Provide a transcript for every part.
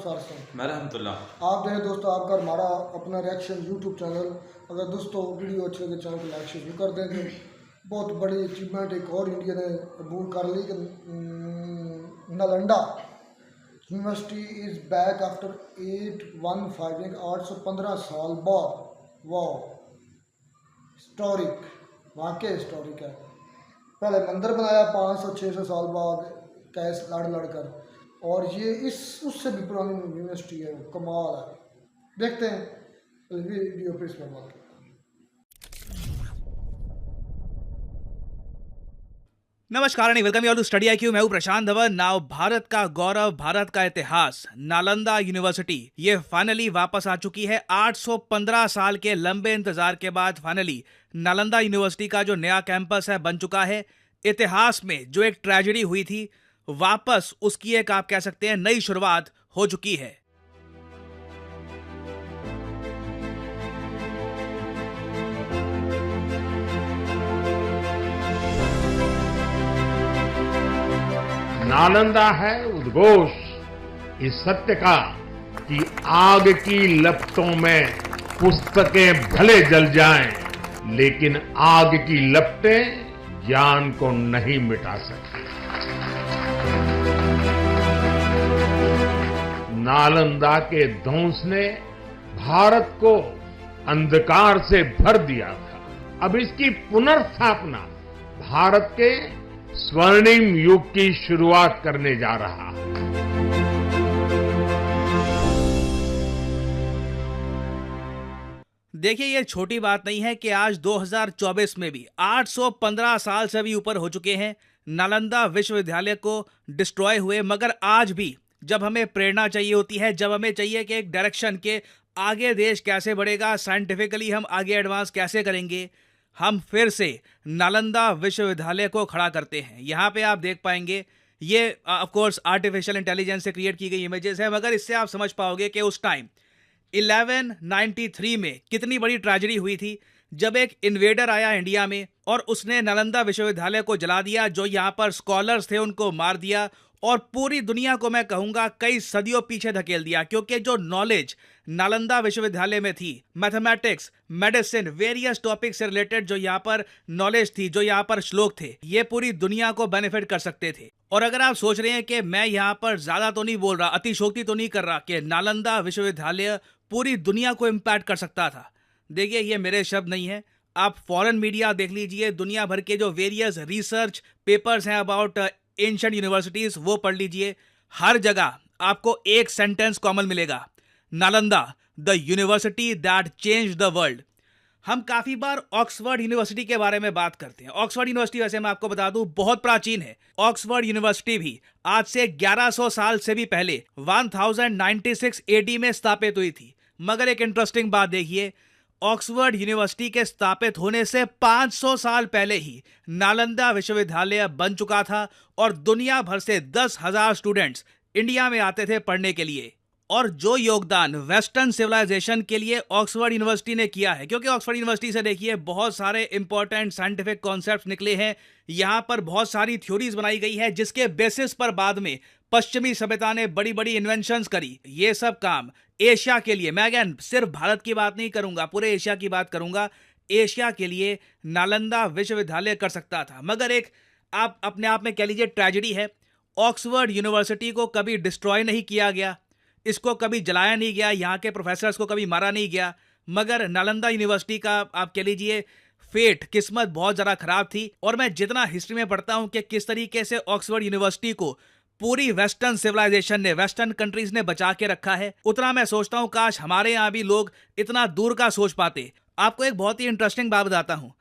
सारसन मैं रहमतुल्लाह। आप देखें दोस्तों, आपका हमारा अपना रिएक्शन यूट्यूब चैनल, अगर दोस्तों वीडियो अच्छे लगे चैनल को लाइक शेयर कर देंगे। बहुत बड़ी अचीवमेंट एक और इंडिया ने अबूर कर ली कि Nalanda university is back after 815 815 साल बाद। वाह, हिस्टोरिक, वाकई हिस्टोरिक है। पहले मंदिर बनाया 500-600 साल बाद कैस लड़ कर, और ये इस उससे भी पुरानी यूनिवर्सिटी है। कमाल है। देखते हैं वीडियो पे इस पर बात करते हैं। नमस्कार and welcome you all to Study IQ. मैं हूं प्रशांत धवन। नाउ भारत का गौरव, भारत का इतिहास, नालंदा यूनिवर्सिटी ये फाइनली वापस आ चुकी है। 815 साल के लंबे इंतजार के बाद फाइनली नालंदा यूनिवर्सिटी का जो नया कैंपस है बन चुका है। इतिहास में जो एक ट्रेजेडी हुई थी, वापस उसकी एक आप कह सकते हैं नई शुरुआत हो चुकी है। नालंदा है उद्घोष इस सत्य का कि आग की लपटों में पुस्तकें भले जल जाएं, लेकिन आग की लपटें ज्ञान को नहीं मिटा सकती। नालंदा के ध्वंस ने भारत को अंधकार से भर दिया था। अब इसकी पुनर्स्थापना भारत के स्वर्णिम युग की शुरुआत करने जा रहा है। देखिए, ये छोटी बात नहीं है कि आज 2024 में भी 815 साल से भी ऊपर हो चुके हैं नालंदा विश्वविद्यालय को डिस्ट्रॉय हुए, मगर आज भी जब हमें प्रेरणा चाहिए होती है, जब हमें चाहिए कि एक डायरेक्शन के आगे देश कैसे बढ़ेगा, साइंटिफिकली हम आगे एडवांस कैसे करेंगे, हम फिर से नालंदा विश्वविद्यालय को खड़ा करते हैं। यहाँ पे आप देख पाएंगे ये ऑफ कोर्स आर्टिफिशियल इंटेलिजेंस से क्रिएट की गई इमेजेस है, मगर इससे आप समझ पाओगे कि उस टाइम 1193 में कितनी बड़ी ट्रेजेडी हुई थी जब एक इन्वेडर आया इंडिया में और उसने नालंदा विश्वविद्यालय को जला दिया। जो यहाँ पर स्कॉलर्स थे उनको मार दिया और पूरी दुनिया को मैं कहूंगा कई सदियों पीछे धकेल दिया, क्योंकि जो नॉलेज नालंदा विश्वविद्यालय में थी, मैथमेटिक्स, मेडिसिन, वेरियस टॉपिक से रिलेटेड जो यहाँ पर नॉलेज थी, जो यहाँ पर श्लोक थे, ये पूरी दुनिया को बेनिफिट कर सकते थे। और अगर आप सोच रहे हैं कि मैं यहाँ पर ज्यादा तो नहीं बोल रहा, अतिशोक्ति तो नहीं कर रहा कि नालंदा विश्वविद्यालय पूरी दुनिया को इम्पैक्ट कर सकता था, देखिए ये मेरे शब्द नहीं है। आप फॉरेन मीडिया देख लीजिए, दुनिया भर के जो वेरियस रिसर्च पेपर्स हैं अबाउट एंशिएंट यूनिवर्सिटीज, वो पढ़ लीजिए। हर जगह आपको एक सेंटेंस कॉमन मिलेगा, Nalanda the university that change the world. हम काफी बार ऑक्सफोर्ड यूनिवर्सिटी के बारे में बात करते हैं। ऑक्सफोर्ड यूनिवर्सिटी वैसे मैं आपको बता दूं बहुत प्राचीन है। ऑक्सफोर्ड यूनिवर्सिटी भी आज से 1100 साल से भी पहले 1096 एडी में स्थापित हुई थी। मगर एक इंटरेस्टिंग बात देखिए, ऑक्सफोर्ड यूनिवर्सिटी के स्थापित होने से 500 साल पहले ही नालंदा विश्वविद्यालय बन चुका था और दुनिया भर से 10,000 स्टूडेंट्स इंडिया में आते थे पढ़ने के लिए। और जो योगदान वेस्टर्न सिविलाइजेशन के लिए ऑक्सफोर्ड यूनिवर्सिटी ने किया है, क्योंकि ऑक्सफोर्ड यूनिवर्सिटी से देखिए बहुत सारे इंपॉर्टेंट साइंटिफिक कॉन्सेप्ट्स निकले हैं, यहाँ पर बहुत सारी थ्योरीज बनाई गई है जिसके बेसिस पर बाद में पश्चिमी सभ्यता ने बड़ी बड़ी इन्वेंशंस करी। ये सब काम एशिया के लिए, मैं अगेन सिर्फ भारत की बात नहीं करूंगा, पूरे एशिया की बात करूंगा, एशिया के लिए नालंदा विश्वविद्यालय कर सकता था। मगर एक आप अपने आप में कह लीजिए ट्रेजेडी है, ऑक्सफोर्ड यूनिवर्सिटी को कभी डिस्ट्रॉय नहीं किया गया, इसको कभी जलाया नहीं गया, यहाँ के प्रोफेसर्स को कभी मारा नहीं गया, मगर नालंदा यूनिवर्सिटी का आप कह लीजिए फेट, किस्मत बहुत ज़्यादा खराब थी। और मैं जितना हिस्ट्री में पढ़ता हूँ कि किस तरीके से ऑक्सफोर्ड यूनिवर्सिटी को पूरी वेस्टर्न सिविलाइजेशन ने, वेस्टर्न कंट्रीज ने बचा के रखा है, उतना मैं सोचता हूँ काश हमारे यहाँ भी लोग इतना दूर का सोच पाते। आपको एक बहुत ही इंटरेस्टिंग बात बताता हूँ।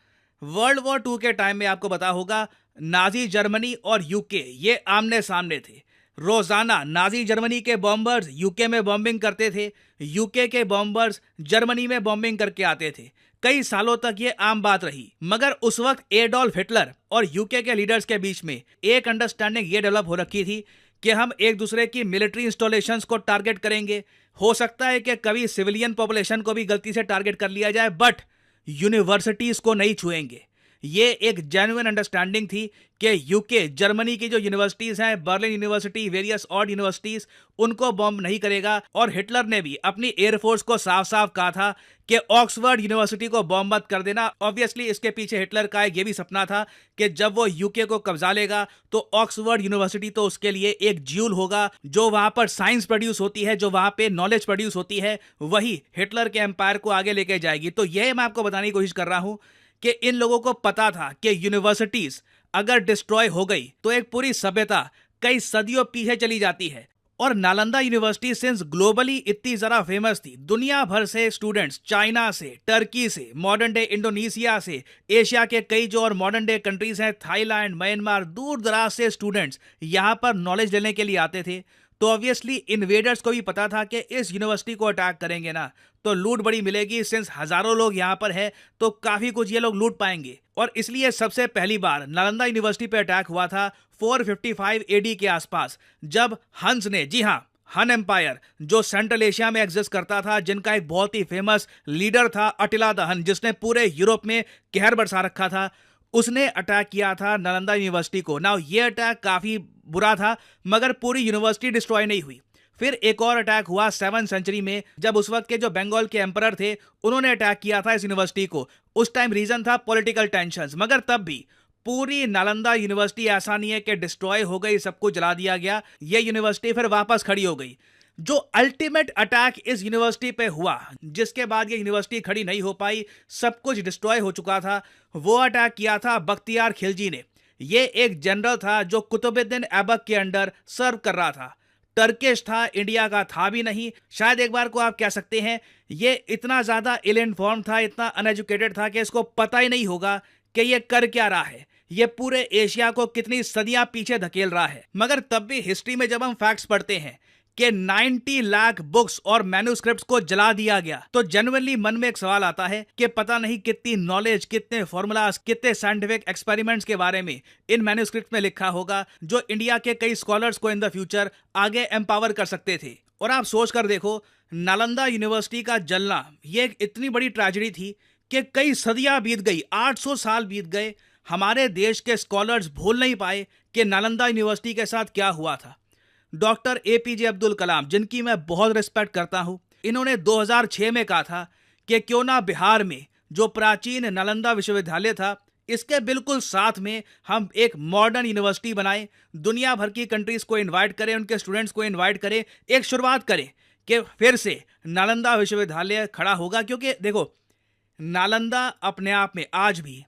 वर्ल्ड वॉर 2 के टाइम में आपको पता होगा नाजी जर्मनी और यूके ये आमने सामने थे। रोजाना नाजी जर्मनी के बॉम्बर्स यूके में बॉम्बिंग करते थे, यूके के बॉम्बर्स जर्मनी में बॉम्बिंग करके आते थे। कई सालों तक ये आम बात रही, मगर उस वक्त एडोल्फ हिटलर और यूके के लीडर्स के बीच में एक अंडरस्टैंडिंग ये डेवलप हो रखी थी कि हम एक दूसरे की मिलिट्री इंस्टॉलेशंस को टारगेट करेंगे। हो सकता है कि कभी सिविलियन पॉपुलेशन को भी गलती से टारगेट कर लिया जाए, बट यूनिवर्सिटीज को नहीं छुएंगे। ये एक जेन्युइन अंडरस्टैंडिंग थी कि यूके, जर्मनी की जो यूनिवर्सिटीज हैं, Berlin university, various odd universities, उनको बॉम्ब नहीं करेगा। और हिटलर ने भी अपनी एयरफोर्स को साफ साफ कहा था कि ऑक्सफोर्ड यूनिवर्सिटी को बॉम्ब मत कर देना। ऑब्वियसली इसके पीछे हिटलर का ये भी सपना था कि जब वो यूके को कब्जा लेगा तो ऑक्सफोर्ड यूनिवर्सिटी तो उसके लिए एक ज्यूल होगा। जो वहां पर साइंस प्रोड्यूस होती है, जो वहां पे नॉलेज प्रोड्यूस होती है, वही हिटलर के एम्पायर को आगे लेके जाएगी। तो यह मैं आपको बताने की कोशिश कर रहा हूं कि इन लोगों को पता था कि यूनिवर्सिटीज अगर डिस्ट्रॉय हो गई तो एक पूरी सभ्यता कई सदियों पीछे चली जाती है। और नालंदा यूनिवर्सिटी सिंस ग्लोबली इतनी ज़्यादा फेमस थी, दुनिया भर से स्टूडेंट्स, चाइना से, टर्की से, मॉडर्न डे इंडोनेशिया से, एशिया के कई जो और मॉडर्न डे कंट्रीज हैं, थाईलैंड, म्यांमार, दूर दराज से स्टूडेंट्स यहाँ पर नॉलेज लेने के लिए आते थे। तो ऑब्वियसली इन्वेडर्स को भी पता था कि इस यूनिवर्सिटी को अटैक करेंगे ना तो लूट बड़ी मिलेगी। सिंस हजारों लोग यहाँ पर है तो काफी कुछ ये लोग लूट पाएंगे। और इसलिए सबसे पहली बार नालंदा यूनिवर्सिटी पे अटैक हुआ था 455 एडी के आसपास, जब हंस ने, जी हाँ, हन एम्पायर जो सेंट्रल एशिया में एग्जिस्ट करता था, जिनका एक बहुत ही फेमस लीडर था अटिला द हन, जिसने पूरे यूरोप में कहर बरसा रखा था, उसने अटैक किया था नालंदा यूनिवर्सिटी को। नाउ ये अटैक काफी बुरा था मगर पूरी यूनिवर्सिटी डिस्ट्रॉय नहीं हुई। फिर एक और अटैक हुआ 7th सेंचुरी में, जब उस वक्त के जो बंगाल के एम्परर थे उन्होंने अटैक किया था इस यूनिवर्सिटी को। उस टाइम रीजन था पॉलिटिकल टेंशंस, मगर तब भी पूरी नालंदा यूनिवर्सिटी ऐसा नहीं है कि डिस्ट्रॉय हो गई, सब कुछ जला दिया गया। ये यूनिवर्सिटी फिर वापस खड़ी हो गई। जो अल्टीमेट अटैक इस यूनिवर्सिटी पे हुआ, जिसके बाद ये यूनिवर्सिटी खड़ी नहीं हो पाई, सब कुछ डिस्ट्रॉय हो चुका था, वो अटैक किया था बख्तियार खिलजी ने। ये एक जनरल था जो कुतुबुद्दीन ऐबक के अंडर सर्व कर रहा था। टर्किश था, इंडिया का था भी नहीं। शायद एक बार को आप कह सकते हैं ये इतना ज्यादा इल इन्फॉर्म था, इतना अनएजुकेटेड था कि इसको पता ही नहीं होगा कि ये कर क्या रहा है, ये पूरे एशिया को कितनी सदियां पीछे धकेल रहा है। मगर तब भी हिस्ट्री में जब हम फैक्ट्स पढ़ते हैं कि 90 लाख बुक्स और मैन्युस्क्रिप्ट्स को जला दिया गया, तो जेन्युइनली मन में एक सवाल आता है कि पता नहीं कितनी नॉलेज, कितने फॉर्मूलाज, कितने साइंटिफिक एक्सपेरिमेंट्स के बारे में इन मैन्युस्क्रिप्ट में लिखा होगा जो इंडिया के कई स्कॉलर्स को इन द फ्यूचर आगे एम्पावर कर सकते थे। और आप सोच कर देखो, नालंदा यूनिवर्सिटी का जलना ये एक इतनी बड़ी ट्रेजेडी थी कि कई सदियां बीत गई, 800 साल बीत गए, हमारे देश के स्कॉलर्स भूल नहीं पाए कि नालंदा यूनिवर्सिटी के साथ क्या हुआ था। डॉक्टर एपीजे अब्दुल कलाम, जिनकी मैं बहुत रिस्पेक्ट करता हूं, इन्होंने 2006 में कहा था कि क्यों ना बिहार में जो प्राचीन नालंदा विश्वविद्यालय था, इसके बिल्कुल साथ में हम एक मॉडर्न यूनिवर्सिटी बनाएं, दुनिया भर की कंट्रीज को इनवाइट करें, उनके स्टूडेंट्स को इनवाइट करें, एक शुरुआत करें कि फिर से नालंदा विश्वविद्यालय खड़ा होगा। क्योंकि देखो, नालंदा अपने आप में आज भी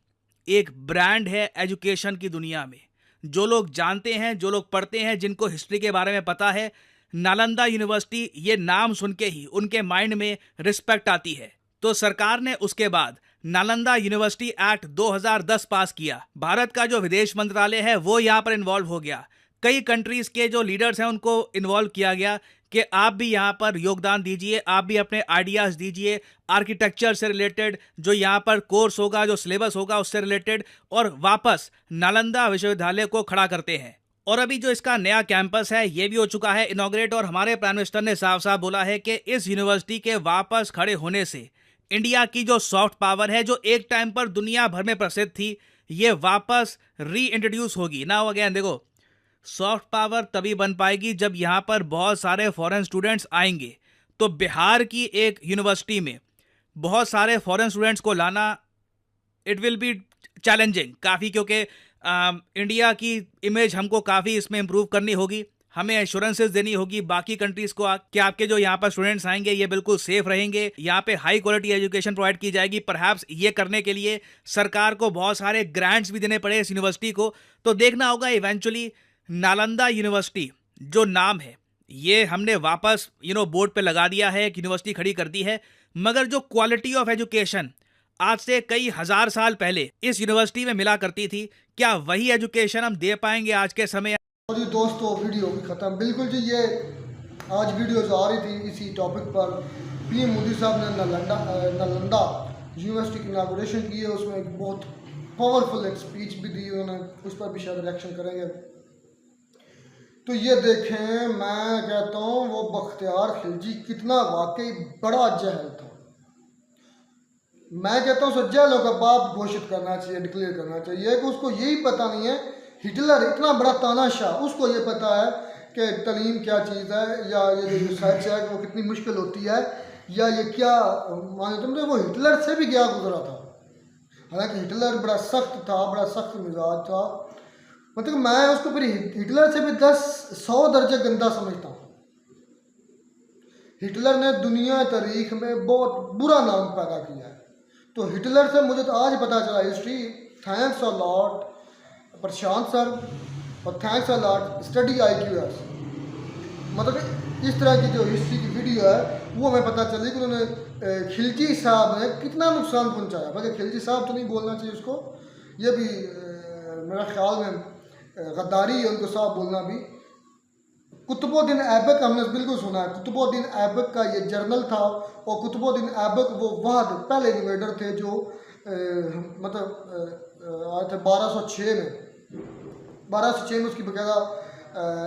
एक ब्रांड है एजुकेशन की दुनिया में। जो लोग जानते हैं, जो लोग पढ़ते हैं, जिनको हिस्ट्री के बारे में पता है, नालंदा यूनिवर्सिटी ये नाम सुन के ही उनके माइंड में रिस्पेक्ट आती है। तो सरकार ने उसके बाद नालंदा यूनिवर्सिटी एक्ट 2010 पास किया। भारत का जो विदेश मंत्रालय है वो यहाँ पर इन्वॉल्व हो गया। कई कंट्रीज के जो लीडर्स हैं उनको इन्वॉल्व किया गया कि आप भी यहाँ पर योगदान दीजिए, आप भी अपने आइडियाज़ दीजिए, आर्किटेक्चर से रिलेटेड जो यहाँ पर कोर्स होगा, जो सिलेबस होगा उससे रिलेटेड, और वापस नालंदा विश्वविद्यालय को खड़ा करते हैं। और अभी जो इसका नया कैंपस है ये भी हो चुका है इनॉग्रेट, और हमारे प्राइम मिनिस्टर ने साफ साफ बोला है कि इस यूनिवर्सिटी के वापस खड़े होने से इंडिया की जो सॉफ्ट पावर है, जो एक टाइम पर दुनिया भर में प्रसिद्ध थी, ये वापस री इंट्रोड्यूस होगी। नाउ अगेन देखो, सॉफ्ट पावर तभी बन पाएगी जब यहाँ पर बहुत सारे फॉरेन स्टूडेंट्स आएंगे। तो बिहार की एक यूनिवर्सिटी में बहुत सारे फॉरेन स्टूडेंट्स को लाना, इट विल बी चैलेंजिंग काफ़ी, क्योंकि इंडिया की इमेज हमको काफ़ी इसमें इम्प्रूव करनी होगी। हमें एश्योरेंसेस देनी होगी बाकी कंट्रीज़ को कि आपके जो यहाँ पर स्टूडेंट्स आएंगे ये बिल्कुल सेफ रहेंगे, यहाँ पे हाई क्वालिटी एजुकेशन प्रोवाइड की जाएगी। परहैप्स ये करने के लिए सरकार को बहुत सारे ग्रांट्स भी देने पड़े इस यूनिवर्सिटी को। तो देखना होगा इवेंचुअली नालंदा यूनिवर्सिटी जो नाम है ये हमने वापस बोर्ड पे लगा दिया है, एक यूनिवर्सिटी खड़ी कर दी है, मगर जो क्वालिटी ऑफ एजुकेशन आज से कई हजार साल पहले इस यूनिवर्सिटी में मिला करती थी, क्या वही एजुकेशन हम दे पाएंगे आज के समय? और जी दोस्तों, वीडियो भी ख़त्म। बिल्कुल जी, ये आज वीडियो जो आ रही थी इसी टॉपिक पर, पीएम मोदी साहब ने नालंदा यूनिवर्सिटी की इनागुरेशन की है, उसमें एक बहुत पावरफुल एक स्पीच भी दी उन्होंने, उस पर भी शायद रिएक्शन करेंगे। तो ये देखें, मैं कहता हूँ वो बख्तियार खिलजी कितना वाकई बड़ा जहल था। मैं कहता हूँ उसे जेलों का बाप घोषित करना चाहिए, डिक्लेयर करना चाहिए कि उसको यही पता नहीं है, हिटलर इतना बड़ा तानाशाह, उसको ये पता है कि तालीम क्या चीज़ है, या ये जो रिसर्च है वो कितनी मुश्किल होती है, या ये क्या मान तुमने, वो हिटलर से भी क्या गुजरा था। हालांकि हिटलर बड़ा सख्त था, बड़ा सख्त मिजाज था, मतलब मैं उसको फिर हिटलर से भी 100 दर्जे गंदा समझता हूँ। हिटलर ने दुनिया तारीख में बहुत बुरा नाम पैदा किया है। तो हिटलर से मुझे तो आज पता चला history. Thanks a lot Prashant sir, और thanks a lot study IQS। मतलब इस तरह की जो हिस्ट्री की वीडियो है वो हमें पता चली कि उन्होंने खिलजी साहब ने कितना नुकसान पहुंचाया। बल्कि खिलजी साहब तो नहीं बोलना चाहिए उसको, ये भी मेरा ख्याल में गद्दारी है उनको साहब बोलना भी। कुतुबुद्दीन ऐबक हमने बिल्कुल सुना है, कुतुबुद्दीन ऐबक का ये जर्नल था, और कुतुबुद्दीन ऐबक वो वाहद पहले इन्वेडर थे जो आए थे 1206 में। 1206 में उसकी बकायदा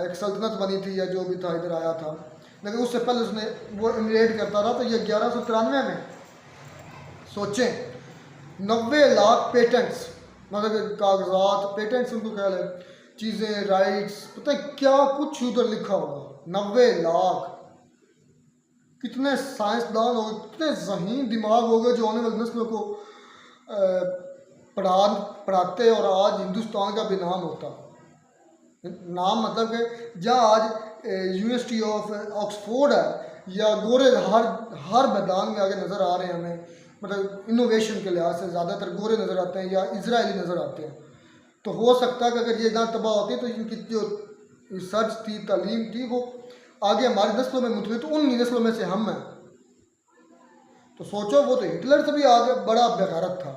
एक सल्तनत बनी थी, या जो भी था इधर आया था, लेकिन उससे पहले उसने वो इन्वेड करता रहा। तो ये 1193 में सोचें 90 लाख पेटेंट्स, मतलब कागजात, पेटेंट्स उनको कह लें, चीज़ें, राइट्स, पता है क्या कुछ उधर लिखा होगा। 90 लाख, कितने साइंसदान हो गए, कितने ज़हीन दिमाग हो गए जो आने वाली नस्लों को पढ़ाते, और आज हिंदुस्तान का भी नाम होता। नाम मतलब कि जहाँ आज यूनिवर्सिटी ऑफ ऑक्सफोर्ड है, या गोरे हर मैदान में आगे नज़र आ रहे हैं हमें, मतलब इनोवेशन के लिहाज से ज़्यादातर गोरे नज़र आते हैं या इजरायली नज़र आते हैं। तो हो सकता है कि अगर ये ना तबाह होती तो इनकी जो रिसर्च थी, तालीम थी, वो आगे हमारी नस्लों में मुतली, तो उन नस्लों में से हम हैं। तो सोचो, वो तो हिटलर से भी आगे बड़ा बेगैरत था।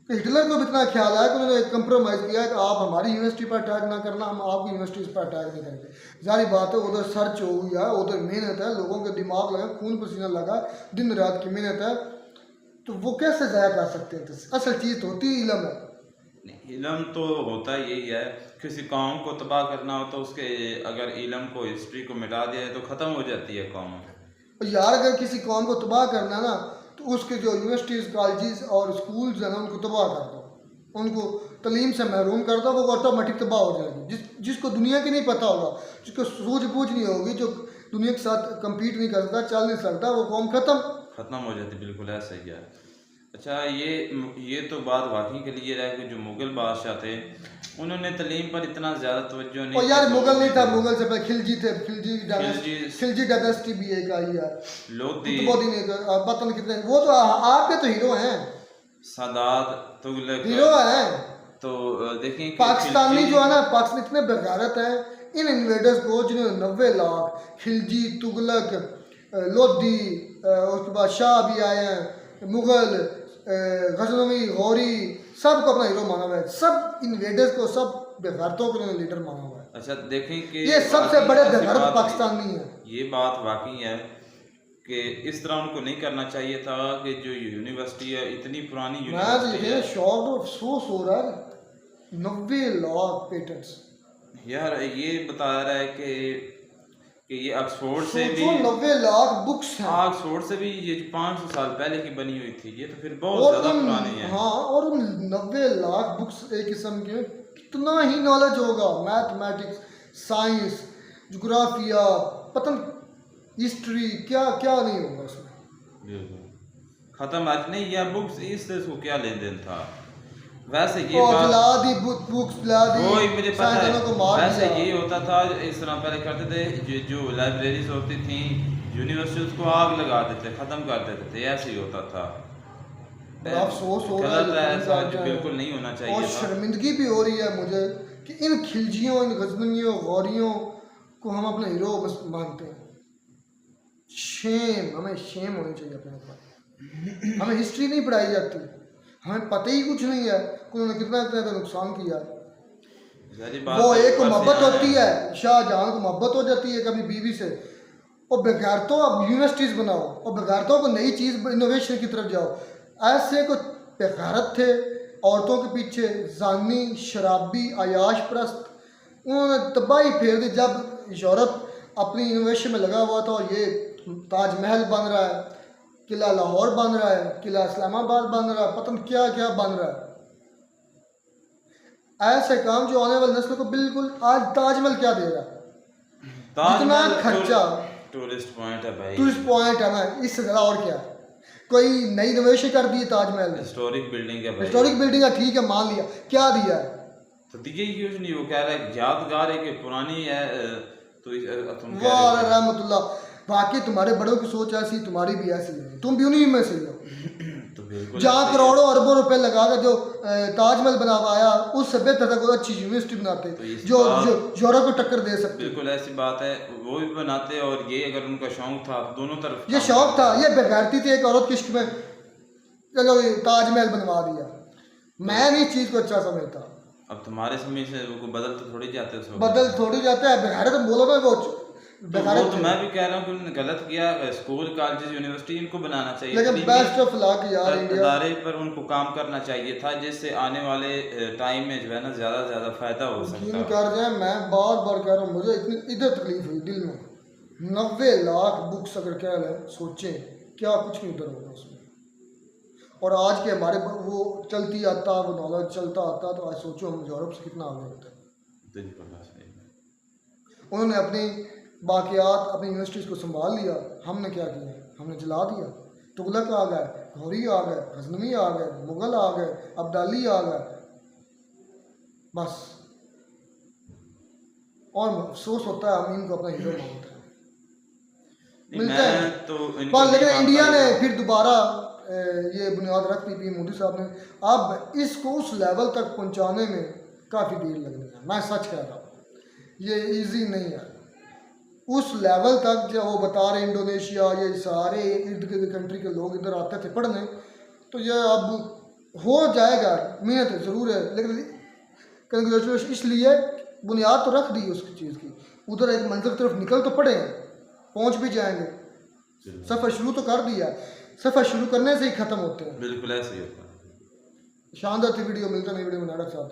तो हिटलर को भी इतना ख्याल है कि उन्होंने कंप्रोमाइज़ किया कि आप हमारी यूनिवर्सिटी पर अटैक ना करना, हम आपकी यूनिवर्सिटीज़ पर अटैक नहीं करेंगे। जारी बात है, उधर सर्च हो गया, उधर मेहनत है, लोगों के दिमाग लगा, खून पसीना लगा, दिन रात की मेहनत है, तो वो कैसे ज़ाया कर सकते हैं। तो असल चीज़ तो होती इल्म है। इलम तो होता यही है, किसी कौम को तबाह करना हो तो उसके अगर इलम को, हिस्ट्री को मिटा दिया तो ख़त्म हो जाती है कौम। और यार अगर किसी कौम को तबाह करना ना, तो उसके जो यूनिवर्सिटीज़, कॉलेजेस और स्कूल्स हैं ना, उनको तबाह कर दो, उनको तालीम से महरूम कर दो, वो ऑटोमेटिक तबाह हो जाएगी। जिसको दुनिया की नहीं पता होगा, जिसको सूझबूझ नहीं होगी, जो दुनिया के साथ कम्पीट नहीं करता, चल नहीं सकता, वो कौम ख़त्म हो जाती। बिल्कुल ऐसा ही है। अच्छा, ये तो बात वाकई के लिए रह गई। जो मुग़ल बादशाह थे उन्होंने तालीम पर इतना ज़्यादा तवज्जो नहीं। और यार मुग़ल नहीं था, मुग़ल से पहले खिलजी थे, खिलजी डायनेस्टी भी एक आई है, लोधी, पता नहीं कितने, वो तो आपके तो हीरो हैं, सादात, तुगलक हीरो हैं। तो देखें पाकिस्तानी जो है ना, पाकिस्तान इतने बेगारत हैं इन इन्वेडर्स को, जिन्होंने 90 लाख, खिलजी, तुगलक, लोधी, उसके बाद शाह भी आए हैं, मुग़ल, गजनवी, गौरी, सबको अपना हीरो माना हुआ है। सब इन्वेडर्स को, सब बेगारतों को उन्होंने लीडर माना हुआ है। अच्छा, देखें कि ये सबसे बड़े बेगारत पाकिस्तानी है। ये बात वाकई है कि इस तरह उनको नहीं करना चाहिए था कि जो यूनिवर्सिटी है, इतनी पुरानी यूनिवर्सिटी है, शॉक और अफसोस हो रहा है। 90 लाख पेटेंट्स, यार ये बता रहा है कि ये ऑक्सफोर्ड से भी 90 लाख बुक्स हैं। ऑक्सफोर्ड से भी ये जो 500 साल पहले की बनी हुई थी, ये तो फिर बहुत ज़्यादा पुरानी है। हाँ, और उन 90 लाख बुक्स एक किस्म के, कितना ही नॉलेज होगा, मैथमेटिक्स, साइंस, जोग्राफिया, पता हिस्ट्री, क्या क्या नहीं होगा उसमें। ख़त्म आज नहीं, या बुक्स इससे उसको क्या लेन देन था। वैसे ये बुक्स वही मुझे पता है। वैसे ये होता था, इस तरह पहले करते थे, जो लाइब्रेरीज होती थी यूनिवर्सिटी, उसको आग लगा देते, ख़त्म कर देते थे, ऐसे ही होता था। अफसोस हो रहा है, ऐसा बिल्कुल नहीं होना चाहिए। और शर्मिंदगी भी हो रही है मुझे कि इन खिलजियों, इन गजनवियों, गौरियों को हम अपने हीरो मानते हैं। शेम, हमें शेम होनी चाहिए अपने ऊपर। हमें हिस्ट्री नहीं पढ़ाई जाती, हमें पता ही कुछ नहीं है कि उन्होंने कितना कितना नुकसान किया। वो एक को मोहब्बत होती है, शाहजहां को मोहब्बत हो जाती है कभी बीवी से, और बेगारतों अब यूनिवर्सिटीज़ बनाओ, और बेगारतों को नई चीज़, इनोवेशन की तरफ जाओ। ऐसे को बेगारत थे औरतों के पीछे, जानी, शराबी, अयाश परस्त, उन्होंने तबाही फेर दी। जब यूरोप अपनी इनोवेशन में लगा हुआ था और ये ताजमहल बन रहा है, किला लाहौर बन रहा है, किला इस्लामाबाद बन रहा है, पता नहीं क्या क्या बन रहा है। ऐसे काम जो आने वाली नस्ल को बिल्कुल, आज ताजमहल क्या दे रहा है, जितना खर्चा, टूरिस्ट पॉइंट है भाई, टूरिस्ट पॉइंट है ना, इससे ज़्यादा और क्या है। कोई नई इनोवेशन कर दी है ताजमहल ने, हिस्टोरिक बिल्डिंग है भाई, हिस्टोरिक बिल्डिंग है, ठीक है मान लिया, क्या दिया है? तो दिए कुछ नहीं, वो कह रहा है यादगार है कि पुरानी है, तो तुम कह वाह रहे हो रहमतुल्लाह, बाकी तुम्हारे बड़ों की सोच ऐसी, तुम्हारी भी ऐसी है, तुम भी उन्हीं में से हो। तो बिल्कुल जहाँ करोड़ों अरबों रुपए लगा कर जो ताजमहल बनवाया, उससे बेहतर था कोई अच्छी यूनिवर्सिटी बनाते जो यूरोप को टक्कर दे सकते। बिल्कुल ऐसी बात है, वो भी बनाते, और ये अगर उनका शौक था दोनों तरफ, ये शौक था, ये बेगैरती थी एक औरत के इश्क में, चलो ये ताजमहल बनवा दिया। मैं नहीं चीज को अच्छा समझता। अब तुम्हारे समय से वो बदल तो थोड़ी जाते हैं, बदल थोड़ी जाता है, बेगैरत तो बोलो ना, वो वो तो मैं भी कह रहा हूँ कि उन्होंने गलत किया। स्कूल कॉलेज यूनिवर्सिटी इनको बनाना चाहिए, लेकिन बेस्ट ऑफ लक यार इंडिया इदारे पर उनको काम करना चाहिए था, जिससे आने वाले टाइम में जो है ना ज़्यादा से ज़्यादा फायदा हो सकता यकीन है। कर जाए, मैं बार बार कह रहा हूँ, मुझे इतनी इधर तकलीफ हुई दिल में, 90 लाख बुक्स अगर कह लें, सोचें क्या कुछ नहीं उधर होगा उसमें। और आज के हमारे वो चलती आता, वो नॉलेज चलता आता, तो आज सोचो हम यूरोप से कितना आगे होते हैं। उन्होंने अपनी बाकियात, अपनी यूनिवर्सिटीज़ को संभाल लिया, हमने क्या किया, हमने जला दिया। तुगलक आ गए, घोरी आ गए, गजनवी आ गए, मुगल आ गए, अब्दाली आ गए, बस। और अफसोस होता है हम इनको अपना हीरो मानते हैं, मिलते हैं तो पर लेकिन इंडिया ने फिर दोबारा ये बुनियाद रख दी मोदी साहब ने। अब इसको उस लेवल तक पहुंचाने में काफ़ी देर लगनी है, मैं सच कह रहा हूँ, ये इजी नहीं है। उस लेवल तक जो वो बता रहे, इंडोनेशिया, ये सारे इर्द गिर्द कंट्री के लोग इधर आते थे पढ़ने, तो ये अब हो जाएगा, मेहनत ज़रूर है, लेकिन कंग्रेचुलेशन इसलिए बुनियाद तो रख दी उस चीज़ की, उधर एक मंजिल की तरफ निकल तो पड़े हैं, पहुंच भी जाएंगे, सफ़र शुरू तो कर दिया, सफ़र शुरू करने से ही ख़त्म होते हैं। बिल्कुल ऐसे ही होता है। शानदार थी वीडियो, मिलता नहीं वीडियो में नाटक साथ।